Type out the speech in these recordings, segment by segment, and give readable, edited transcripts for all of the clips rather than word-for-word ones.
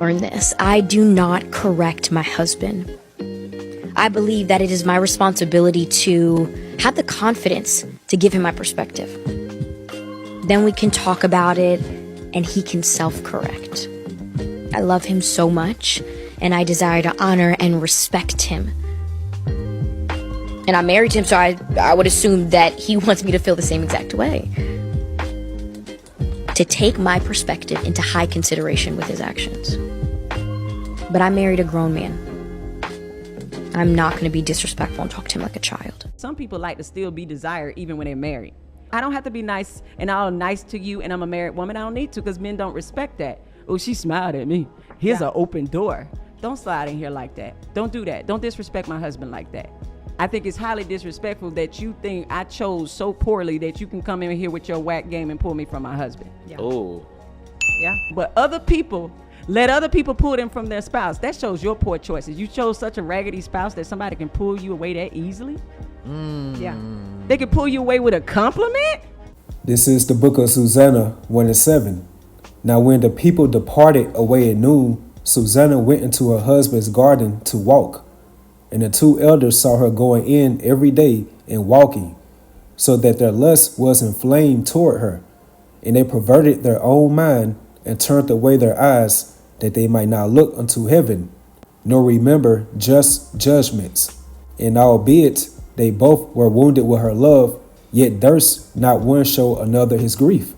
Learn this. I do not correct my husband. I believe that it is my responsibility to have the confidence to give him my perspective. Then we can talk about it and he can self-correct. I love him so much and I desire to honor and respect him. And I married him, so I would assume that he wants me to feel the same exact way. To take my perspective into high consideration with his actions. But I married a grown man. I'm not going to be disrespectful and talk to him like a child. Some people like to still be desired even when they're married. I don't have to be nice and all nice to you and I'm a married woman. I don't need to because men don't respect that. Oh, she smiled at me. Here's an open door. Don't slide in here like that. Don't do that. Don't disrespect my husband like that. I think it's highly disrespectful that you think I chose so poorly that you can come in here with your whack game and pull me from my husband. Yeah. Oh. Yeah. But other people, let other people pull them from their spouse. That shows your poor choices. You chose such a raggedy spouse that somebody can pull you away that easily. Yeah. They can pull you away with a compliment. This is the book of Susanna 1:7. Now when the people departed away at noon, Susanna went into her husband's garden to walk. And the two elders saw her going in every day and walking, so that their lust was inflamed toward her. And they perverted their own mind and turned away their eyes, that they might not look unto heaven, nor remember just judgments. And albeit they both were wounded with her love, yet durst not one show another his grief.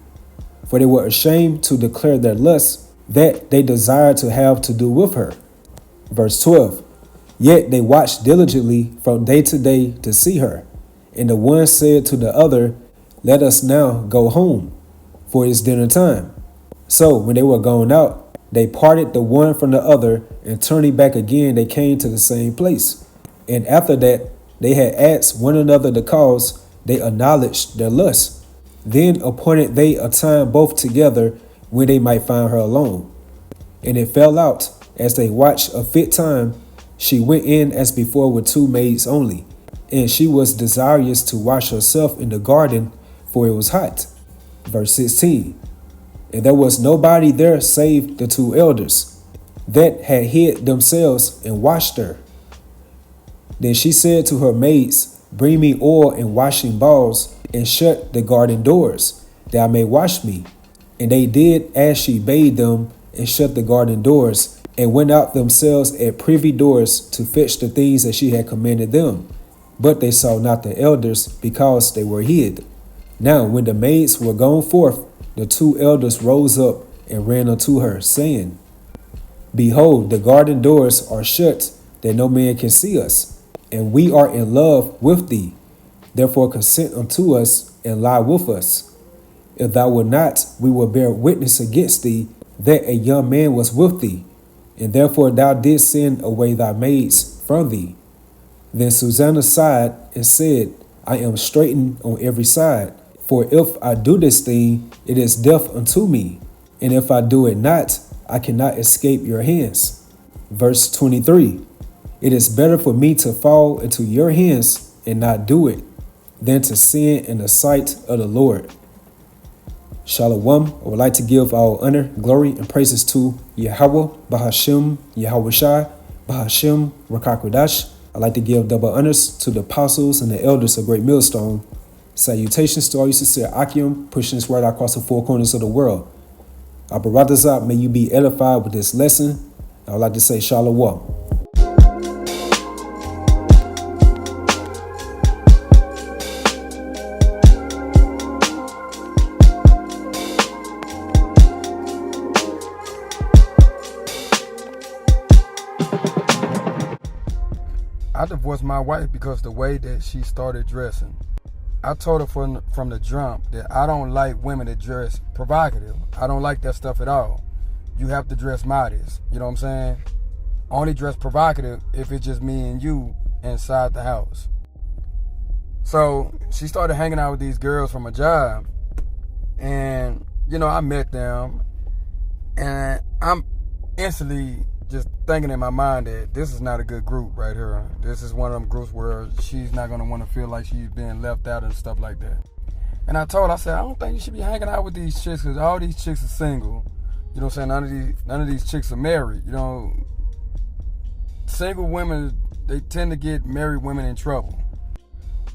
For they were ashamed to declare their lust, that they desired to have to do with her. Verse 12. Yet they watched diligently from day to day to see her. And the one said to the other, Let us now go home, for it is dinner time. So when they were gone out, they parted the one from the other, and turning back again, they came to the same place. And after that, they had asked one another the cause, they acknowledged their lust. Then appointed they a time both together, when they might find her alone. And it fell out, as they watched a fit time, she went in as before with two maids only, and she was desirous to wash herself in the garden, for it was hot. Verse 16. And there was nobody there save the two elders, that had hid themselves and watched her. Then she said to her maids, Bring me oil and washing balls, and shut the garden doors, that I may wash me. And they did as she bade them, and shut the garden doors, and went out themselves at privy doors to fetch the things that she had commanded them. But they saw not the elders, because they were hid. Now when the maids were gone forth, the two elders rose up and ran unto her, saying, Behold, the garden doors are shut, that no man can see us, and we are in love with thee. Therefore consent unto us, and lie with us. If thou wilt not, we will bear witness against thee, that a young man was with thee, and therefore thou didst send away thy maids from thee. Then Susanna sighed and said, I am straitened on every side. For if I do this thing, it is death unto me. And if I do it not, I cannot escape your hands. Verse 23. It is better for me to fall into your hands and not do it, than to sin in the sight of the Lord. Shalom. I would like to give all honor, glory, and praises to Yahweh, Bahashem, Yahweh Shai, Bahashem, Rakakwadash. I'd like to give double honors to the apostles and the elders of Great Millstone. Salutations to all you sincere Akim, pushing this word across the four corners of the world. Abaradazah, may you be edified with this lesson. I would like to say Shalom. I divorced my wife because the way that she started dressing. I told her from the jump that I don't like women that dress provocative. I don't like that stuff at all. You have to dress modest. You know what I'm saying? Only dress provocative if it's just me and you inside the house. So she started hanging out with these girls from a job. And, you know, I met them. And I'm instantly just thinking in my mind that this is not a good group right here. This is one of them groups where she's not going to want to feel like she's being left out and stuff like that. And I said, I don't think you should be hanging out with these chicks because all these chicks are single. You know what I'm saying? None of these chicks are married. You know, single women, they tend to get married women in trouble.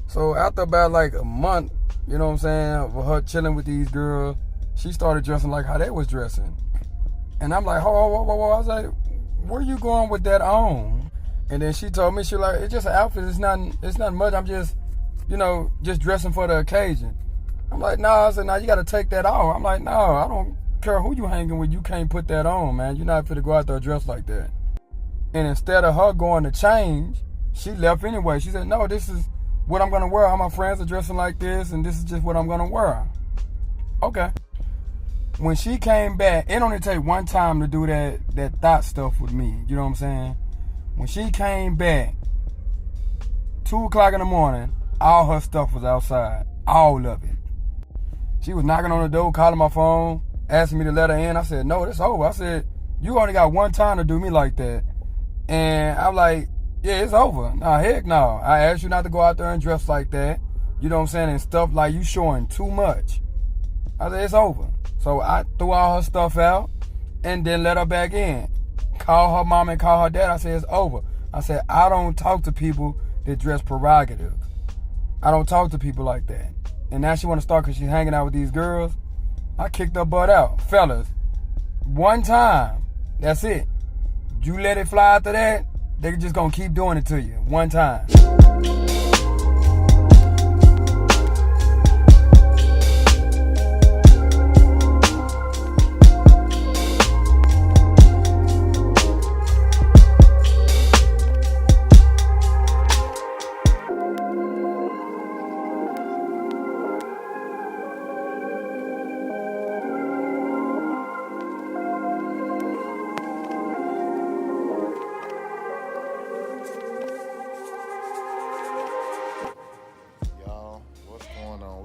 So after about like a month, you know what I'm saying, of her chilling with these girls, she started dressing like how they was dressing. And I'm like, whoa. I was like, where you going with that on? And then she told me, she like, it's just an outfit. It's not much. I'm just, you know, just dressing for the occasion. I'm like, no. I said, no, you got to take that off. I'm like, no, I don't care who you hanging with. You can't put that on, man. You're not fit to go out there dressed like that. And instead of her going to change, she left anyway. She said, no, this is what I'm going to wear. All my friends are dressing like this, and this is just what I'm going to wear. Okay. When she came back, it only take one time to do that thought stuff with me. You know what I'm saying? When she came back, 2 o'clock in the morning, all her stuff was outside. All of it. She was knocking on the door, calling my phone, asking me to let her in. I said, no, it's over. I said, you only got one time to do me like that. And I'm like, yeah, it's over. Nah, heck no. I asked you not to go out there and dress like that. You know what I'm saying? And stuff like you showing too much. I said, it's over. So I threw all her stuff out and then let her back in. Call her mom and call her dad. I said, it's over. I said, I don't talk to people that dress provocative. I don't talk to people like that. And now she want to start because she's hanging out with these girls. I kicked her butt out. Fellas, one time, that's it. You let it fly after that, they're just going to keep doing it to you. One time.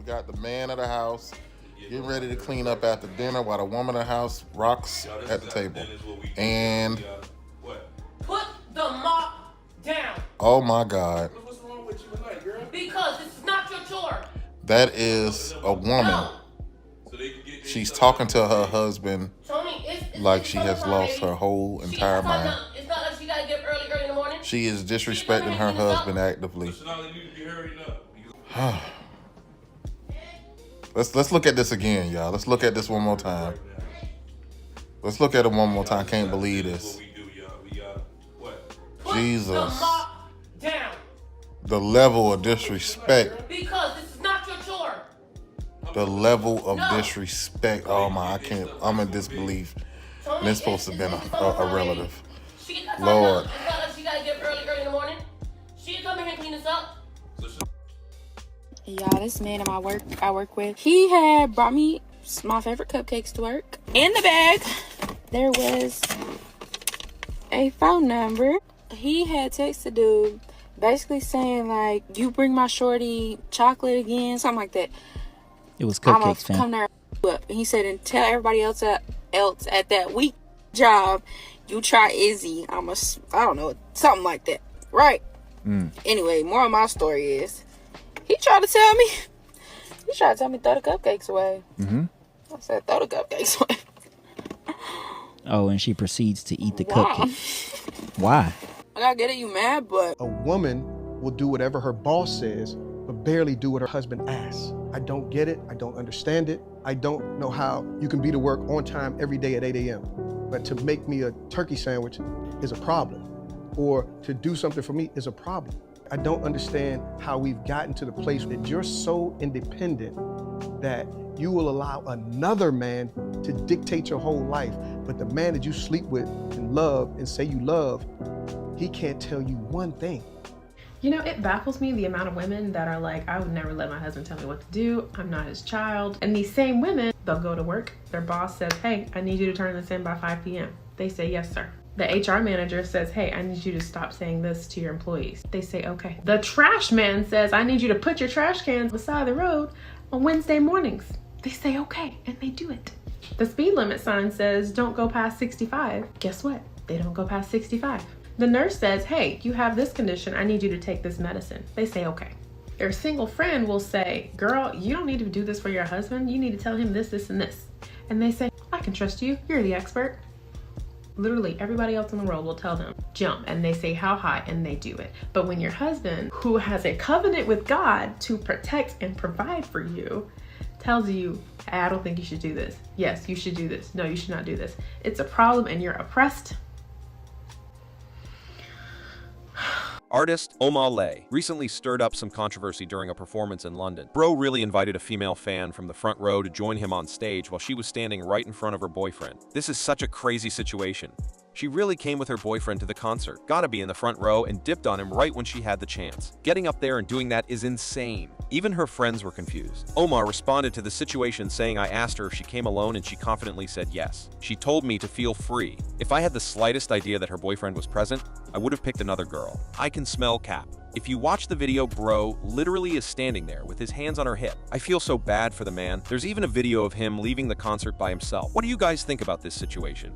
Got the man of the house getting ready to clean up after dinner while the woman of the house rocks at the table. And put the mop down. Oh my God. What's wrong with you tonight, girl? Because this is not your chore. That is a woman. She's talking to her husband like she has lost her whole entire mind. It's not like she gotta get up early in the morning. She is disrespecting her husband actively. Let's look at this again, y'all. Let's look at this one more time. Let's look at it one more time. I can't believe this. Jesus. The level of disrespect. Because this is not your chore. The level of disrespect. Oh my, I can't. I'm in disbelief. And it's supposed to have been a relative. Lord. It's not like she gotta get up early in the morning. She can come in here and clean this up. Y'all, this man I work with, he had brought me my favorite cupcakes to work. In the bag, there was a phone number. He had texted dude basically saying like, you bring my shorty chocolate again, something like that. It was cupcakes, fam. Come there up. And he said, and tell everybody else at that week job, you try Izzy. I don't know, something like that, right? Anyway, more of my story is, he tried to tell me throw the cupcakes away. I said, throw the cupcakes away. Oh, and she proceeds to eat the cupcake. Why? I gotta get it, you mad, but a woman will do whatever her boss says, but barely do what her husband asks. I don't get it. I don't understand it. I don't know how you can be to work on time every day at 8 a.m. But to make me a turkey sandwich is a problem. Or to do something for me is a problem. I don't understand how we've gotten to the place that you're so independent that you will allow another man to dictate your whole life. But the man that you sleep with and love and say you love, he can't tell you one thing. You know, it baffles me the amount of women that are like, I would never let my husband tell me what to do. I'm not his child. And these same women, they'll go to work. Their boss says, hey, I need you to turn this in by 5 p.m. They say, yes, sir. The HR manager says, hey, I need you to stop saying this to your employees. They say, okay. The trash man says, I need you to put your trash cans beside the road on Wednesday mornings. They say, okay, and they do it. The speed limit sign says, don't go past 65. Guess what? They don't go past 65. The nurse says, hey, you have this condition. I need you to take this medicine. They say, okay. Their single friend will say, girl, you don't need to do this for your husband. You need to tell him this, this, and this. And they say, I can trust you. You're the expert. Literally everybody else in the world will tell them, jump, and they say how high, and they do it. But when your husband, who has a covenant with God to protect and provide for you, tells you, hey, I don't think you should do this. Yes, you should do this. No, you should not do this. It's a problem and you're oppressed. Artist Omah Lay recently stirred up some controversy during a performance in London. Bro really invited a female fan from the front row to join him on stage while she was standing right in front of her boyfriend. This is such a crazy situation. She really came with her boyfriend to the concert, gotta be in the front row, and dipped on him right when she had the chance. Getting up there and doing that is insane. Even her friends were confused. Omah responded to the situation saying, I asked her if she came alone and she confidently said yes. She told me to feel free. If I had the slightest idea that her boyfriend was present, I would have picked another girl. I can smell cap. If you watch the video, bro literally is standing there with his hands on her hip. I feel so bad for the man. There's even a video of him leaving the concert by himself. What do you guys think about this situation?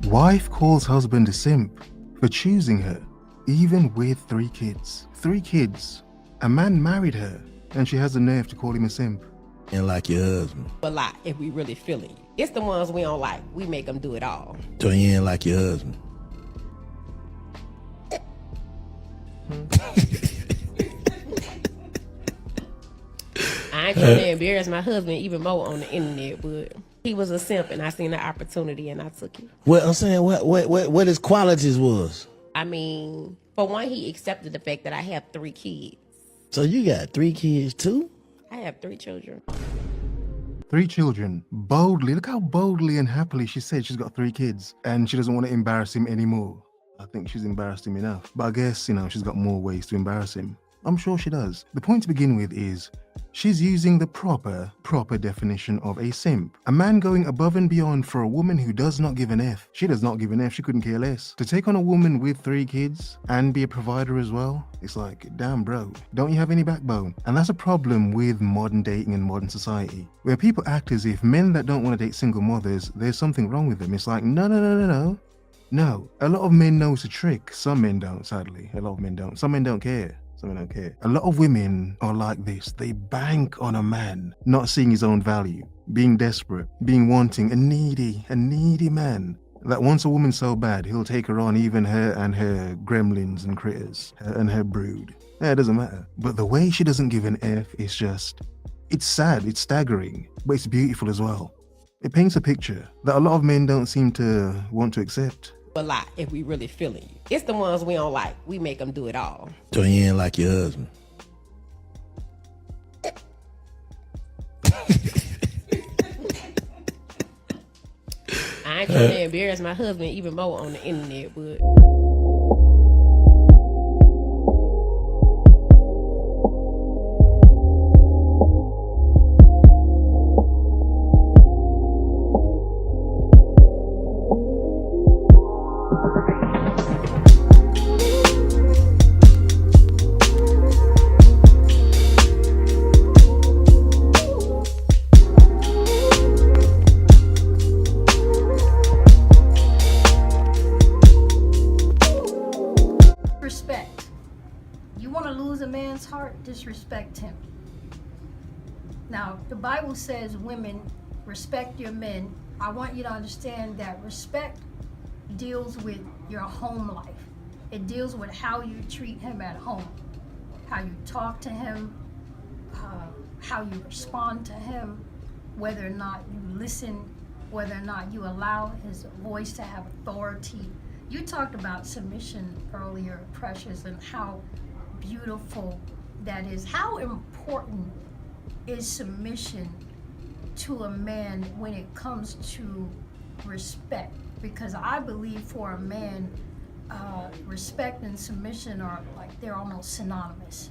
Wife calls husband a simp for choosing her, even with 3 kids. 3 kids. A man married her, and she has the nerve to call him a simp. And like your husband. A lot if we really feeling you. It's the ones we don't like. We make them do it all. So you ain't like your husband. I ain't trying to embarrass my husband even more on the internet, but he was a simp and I seen the opportunity and I took it. Well, I'm saying what his qualities was. I mean, for one, he accepted the fact that I have 3 kids. So you got 3 kids too? I have 3 children. 3 children. Boldly. Look how boldly and happily she said she's got 3 kids. And she doesn't want to embarrass him anymore. I think she's embarrassed him enough. But I guess, she's got more ways to embarrass him. I'm sure she does. The point to begin with is, she's using the proper definition of a simp. A man going above and beyond for a woman who does not give an F. She does not give an F, she couldn't care less. To take on a woman with 3 kids and be a provider as well, it's like, damn bro, don't you have any backbone? And that's a problem with modern dating and modern society, where people act as if men that don't want to date single mothers, there's something wrong with them. It's like, no. No, a lot of men know it's a trick. Some men don't, sadly. A lot of men don't. Some men don't care. A lot of women are like this. They bank on a man not seeing his own value, being desperate, being wanting, a needy man that wants a woman so bad he'll take her on, even her and her gremlins and critters, her and her brood. It doesn't matter. But the way she doesn't give an F is just, it's sad, it's staggering, but it's beautiful as well. It paints a picture that a lot of men don't seem to want to accept. A lot if we really feeling you. It's the ones we don't like. We make them do it all. So you ain't like your husband. I ain't trying to embarrass my husband even more on the internet, but disrespect him. Now, the Bible says, women, respect your men. I want you to understand that respect deals with your home life. It deals with how you treat him at home, how you talk to him, how you respond to him, whether or not you listen, whether or not you allow his voice to have authority. You talked about submission earlier, Precious, and how beautiful that is. How important is submission to a man when it comes to respect? Because I believe for a man, respect and submission are like they're almost synonymous.